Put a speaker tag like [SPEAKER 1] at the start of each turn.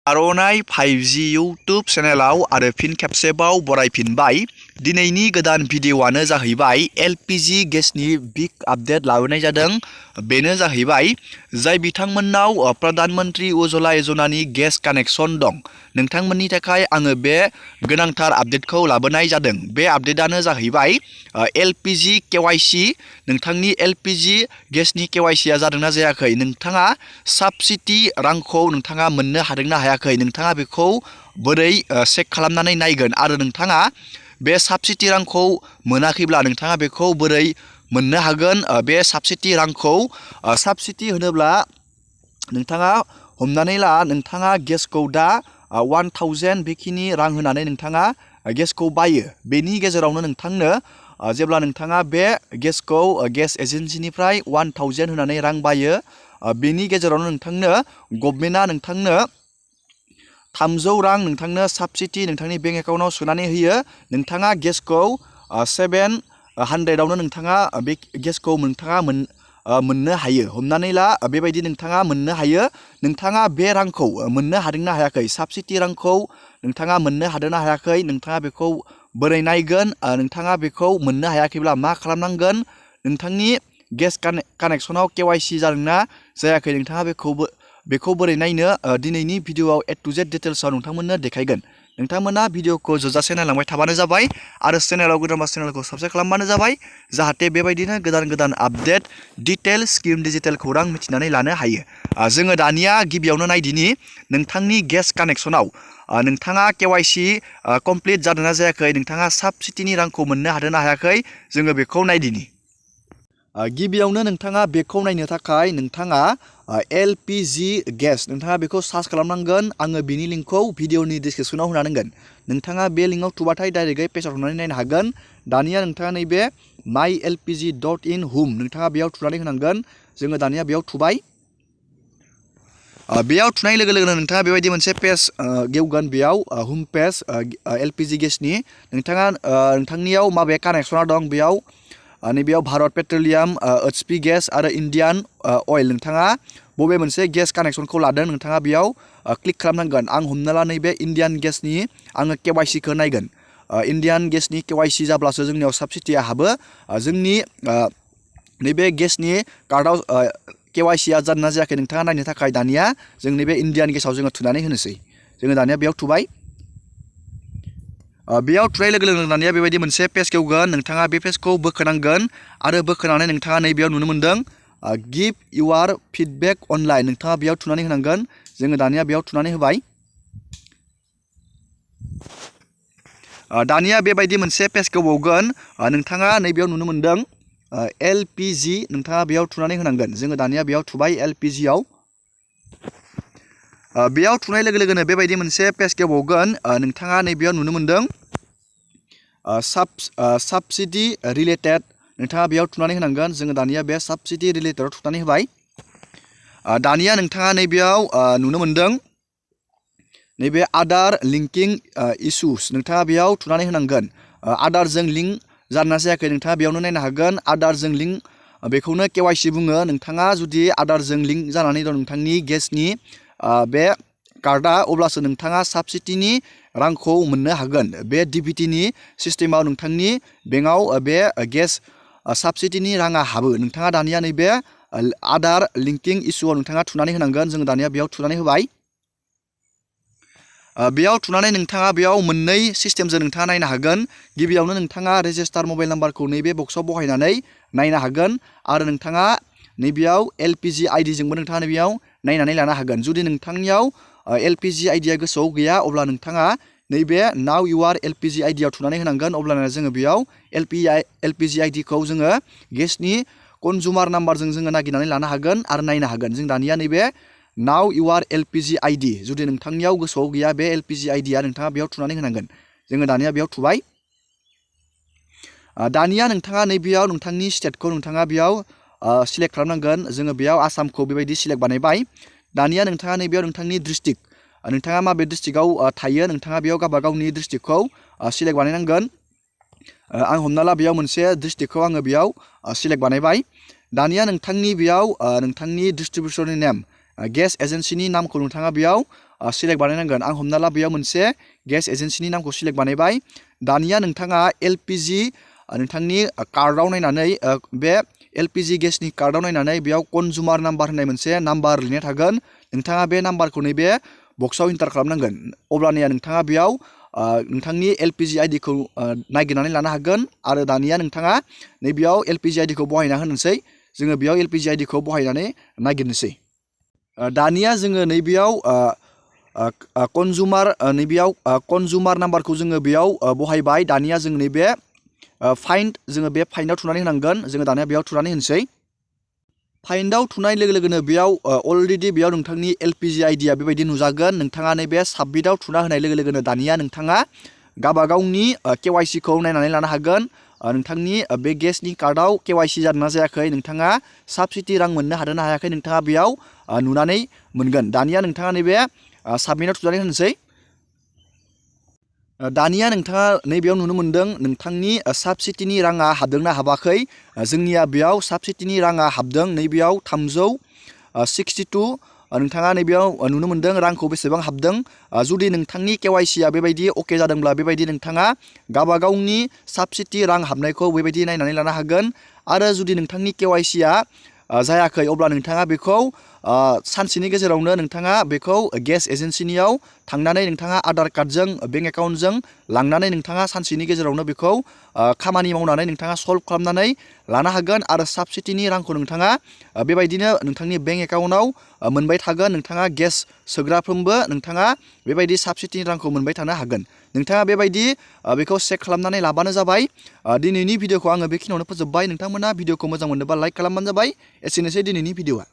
[SPEAKER 1] आर'नाइ 5G YouTube चेनेलाव आरो फिन खेबसेबाव बरायफिनबाय। दिनैनि गोदान भिडिअ'आनो जाहैबाय LPG गेसनि बिग आपडेट लाबोनाय जादों। बेनो जाहैबाय जाय बिथांमोननाव प्रधान मन्त्रि उज्ज्वला योजनानि गेस कानेक्सन दं, नोंथांमोननि थाखाय आङो बे गोनांथार आपडेटखौ लाबोनाय जादों। बे आपडेटआनो जाहैबाय LPG KYC। नोंथांनि LPG गेसनि KYCआ जादोंना जायाखै, नोंथाङा साबसिडि रांखौ नोंथाङा मोननो हादोंना हायाखै, नोंथाङा बेखौ बोरै चेक खालामनानै नायगोन आरो नोंथाङा बे साबसिडि रांखौ मोनाखैब्ला नोंथाङा बेखौ बोरै मोननो हागोन। बे साबसिडि रांखौ साबसिडि होनोब्ला नोंथाङा हमनानै ला नोंथाङा गेसखौ दा 1000 बेखिनि रां होनानै नोंथाङा गेसखौ बायो। बेनि गेजेरावनो नोंथांनो जेब्ला नोंथाङा बे गेसखौ गेस एजेन्सिनिफ्राय 1000 होनानै रां बायो, बेनि गेजेरावनो नोंथांनो गभर्नमेन्टआ नोंथांनो 300 रां नोंथांनो साबसिडि नोंथांनि बेंक एकाउन्टआव सोनानै होयो। नोंथाङा गेसखौ 700आवनो नोंथाङा बे गेसखौ मोननो हायो। हमनानै ला बेबायदि नोंथाङा मोननो हायो। नोंथाङा बे रांखौ मोननो हादोंना हायाखै, साबसिडि रांखौ नोंथाङा मोननो हादोंना हायाखै, नोंथाङा बेखौ बोरै नायगोन। नोंथाङा बेखौ मोननो हायाखैब्ला मा खालामनांगोन, नोंथांनि गेस कानेक्सनाव KYC जादोंना जायाखै, नोंथाङा बेखौ बोरै नायनो दिनैनि भिडिअ'आव A to Z डिटेल्सआव नोंथांमोननो देखायगोन। नोंथांमोना भिडिअ'खौ जोबजासे नायलांबाय थाबानो जाबाय आरो चेनेलाव गोदानबा चेनेलखौ साबस्क्राइब खालामबानो जाबाय, जाहाथे बेबायदिनो गोदान गोदान आपडेट डिटेल स्किम डिजिटेल खौरां मिथिनानै लानो हायो। जोङो दानिया गिबियावनो नायदिनि नोंथांनि गेस कानेक्सनाव नोंथाङा KYC कमप्लिट जादोंना जायाखै, नोंथाङा साबसिडिनि रांखौ मोननो हादोंना हायाखै, जोङो बेखौ नायदिनि। गिबियावनो नोंथाङा बेखौ नायनो थाखाय नोंथाङा LPG गेस नोंथाङा बेखौ सार्च खालामनांगोन। आङो बिनि लिंकखौ भिडिअनि डिसक्रिपसनाव होना दोनगोन। नोंथाङा बे लिंकआव थुबाथाय डाइरेक्टयै पेजाव थांनानै नायनो हागोन। दानिया नोंथाङा नैबे mylpg.in home नोंथाङा बेयाव थुनानै होनांगोन। जोङो दानिया बेयाव थुबाय। बेयाव थुनाय लोगो लोगोनो नोंथाङा बेबायदि मोनसे पेज गेवगोन। बेयाव हम पेज LPG गेसनि नोंथाङा नोंथांनियाव माबे कानेक्सना दं, बेयाव नैबेयाव भारत पेट्रलियाम, HP गेस आरो इन्डियान अइल, नोंथाङा बबे मोनसे गेस कानेक्सनखौ लादों नोंथाङा बेयाव क्लिक खालामनांगोन। आं हमना ला नैबे इन्डियान गेसनि आङो KYCखौ नायगोन। इन्डियान गेसनि KYC जाब्लासो जोंनियाव साबसिडिया हाबो। जोंनि नैबे गेसनि कार्डआव KYCआ जादोंना जायाखै नोंथाङा नायनो थाखाय दानिया जों नैबे इन्डियान गेसाव जोङो थुनानै होनोसै। जोङो दानिया बेयाव थुबाय। बेयाव थुनाय लोगो लोगोनो दानिया बेबायदि मोनसे पेज गेवगोन। नोंथाङा बे पेजखौ बोखोनांगोन आरो बोखोनानै नोंथाङा नैबेयाव नुनो मोन्दों गिभ इउर फिडबेक अनलाइन, नोंथाङा बेयाव थुनानै होनांगोन। जोङो दानिया बेयाव थुनानै होबाय। दानिया बेबायदि मोनसे पेज गेवबावगोन। नोंथाङा नैबेयाव नुनो मोन्दों LPG, नोंथाङा बेयाव थुनानै होनांगोन। जोङो दानिया बेयाव थुबाय LPGआव। बेयाव थुनाय लोगो लोगोनो बेबायदि मोनसे पेज गेवबावगोन। नोंथाङा नैबेयाव नुनो मोन्दों साबसिडि रिलेटेड, नोंथाङा बेयाव थुनानै होनांगोन। जोङो दानिया बे साबसिडि रिलेटेडआव थुनानै होबाय। दानिया नोंथाङा नैबेयाव नुनो मोन्दों नैबे आदार लिंकिं इसुस, नोंथाङा बेयाव थुनानै होनांगोन। आदारजों लिंक जादोंना जायाखै नोंथाङा बेयावनो नायनो हागोन। आदारजों लिंक बेखौनो KYC बुङो। नोंथाङा जुदि आदारजों लिंक जानानै दं नोंथांनि गेसनि बे कार्डआ, अब्लासो नोंथाङा साबसिडिनि रांखौ मोननो हागोन। बे DBTनि सिस्टेमाव नोंथांनि बेंकआव बे गेस साबसिडिनि राङा हाबो। नोंथाङा दानिया नैबे आदार लिंकिं इसुआव नोंथाङा थुनानै होनांगोन। जोङो दानिया बेयाव थुनानै होबाय। बेयाव थुनानै नोंथाङा बेयाव मोननै सिस्टेमजों नोंथाङा नायनो हागोन। गिबियावनो नोंथाङा रेजिस्टार मबाइल नाम्बारखौ नैबे बक्सआव बहायनानै नायनो हागोन आरो नोंथाङा नैबेयाव LPG आइडिजोंबो नोंथाङा नैबेयाव नायनानै लानो हागोन। जुदि नोंथांनियाव LPG आइडिया गोसोआव गैया, अब्ला नोंथाङा नैबे नाउ इउआर LPG आइडियाव थुनानै होनांगोन। अब्लाना जोङो बेयाव LPG आइडिखौ जोङो गेसनि कनजुमार नाम्बारजों जोङो नागिरनानै लानो हागोन आरो नायनो हागोन। जों दानिया नैबे नाउ इउआर LPG आइडि, जुदि नोंथांनियाव गोसोआव गैया बे LPG आइडिया, नोंथाङा बेयाव थुनानै होनांगोन। जोङो दानिया बेयाव थुबाय। दानिया नोंथाङा नैबेयाव नोंथांनि स्टेटखौ नोंथाङा बेयाव सिलेक्ट खालामनांगोन। जोङो बेयाव आसामखौ बेबायदि सिलेक्ट बानायबाय। दानिया नोंथाङा नैबेयाव नोंथांनि डिस्ट्रिक्ट, नोंथाङा माबे डिस्ट्रिक्टआव थायो, नोंथाङा बेयाव गावबा गावनि डिस्ट्रिक्टखौ सिलेक्ट बानायनांगोन। आं हमना ला बेयाव मोनसे डिस्ट्रिक्टखौ आङो बेयाव सिलेक्ट बानायबाय। दानिया नोंथांनि बेयाव नोंथांनि डिस्ट्रिबिउसननि नेम, गेस एजेन्सिनि नामखौ नोंथाङा बेयाव सिलेक्ट बानायनांगोन। आं हमना ला बेयाव मोनसे गेस एजेन्सिनि नामखौ सिलेक्ट बानायबाय। दानिया नोंथाङा LPG नोंथांनि कार्डआव नायनानै बे LPG गेसनि कार्डआव नायनानै बेयाव कनजुमार नाम्बार होननाय मोनसे नाम्बार लिरनाय थागोन। नोंथाङा बे नाम्बारखौ नैबे बक्सआव इन्टार खालामनांगोन। अब्लानिया नोंथाङा बेयाव नोंथांनि LPG आइडिखौ नागिरनानै लानो हागोन। आरो दानिया नोंथाङा नैबेयाव LPG आइडिखौ बहायना होनोसै। जोङो बेयाव LPG आइडिखौ बहायनानै नागिरनोसै। दानिया जोङो नैबेयाव कनजुमार नाम्बारखौ जोङो बेयाव बहायबाय। दानिया जों नैबे फाइन्ड जोङो बे फाइन्डआव थुनानै होनांगोन। जोङो दानिया बेयाव थुनानै होनोसै। फाइन्डआव थुनाय लोगो लोगोनो बेयाव अलरेडि बेयाव नोंथांनि LPG आइडिया बेबायदि नुजागोन। नोंथाङा नैबे साबमिटआव थुना होनाय लोगो लोगोनो दानिया नोंथाङा गावबागावनि KYCखौ नायनानै लानो हागोन। नोंथांनि बे गेसनि कार्डआव KYC जादोंना जायाखै, नोंथाङा साबसिडि रां मोननो हादोंना हायाखै, नोंथाङा बेयाव नुनानै मोनगोन। दानिया नोंथाङा नैबे साबमिटआव थुनानै होनोसै। दानिया नोंथाङा नैबेयाव नुनो मोन्दों नोंथांनि साबसिडिनि राङा हाबदोंना हाबाखै। जोंनिया बेयाव साबसिडिनि राङा हाबदों। नैबेयाव 362 नोंथाङा नैबेयाव नुनो मोन्दों रांखौ बेसेबां हाबदों। जुदि नोंथांनि KYCआ बेबायदि अके जादोंब्ला बेबायदि नोंथाङा गावबागावनि साबसिडि रां हाबनायखौ बेबायदि नायनानै लानो हागोन। आरो जुदि नोंथांनि KYCआ जायाखै अब्ला नोंथाङा बेखौ सानसेनि गेजेरावनो नोंथाङा बेखौ गेस एजेन्सिनियाव थांनानै नोंथाङा आधार कार्डजों बेंक एकाउन्टजों लांनानै नोंथाङा सानसेनि गेजेरावनो बेखौ खामानि मावनानै नोंथाङा सल्भ खालामनानै लानो हागोन। आरो साबसिडिनि रांखौ नोंथाङा बेबायदिनो नोंथांनि बेंक एकाउन्टआव मोनबाय थागोन। नोंथाङा गेस सोग्राफ्रोमबो नोंथाङा बेबायदि साबसिडिनि रांखौ मोनबाय थानो हागोन। नोंथाङा बेबायदि बेखौ चेक खालामनानै लाबानो जाबाय। दिनैनि भिडिअखौ आङो बेखिनियावनो फोजोबबाय। नोंथांमोना भिडिअखौ मोजां मोनोबा लाइक खालामबानो जाबाय। एसेनोसै दिनैनि भिडिअआ।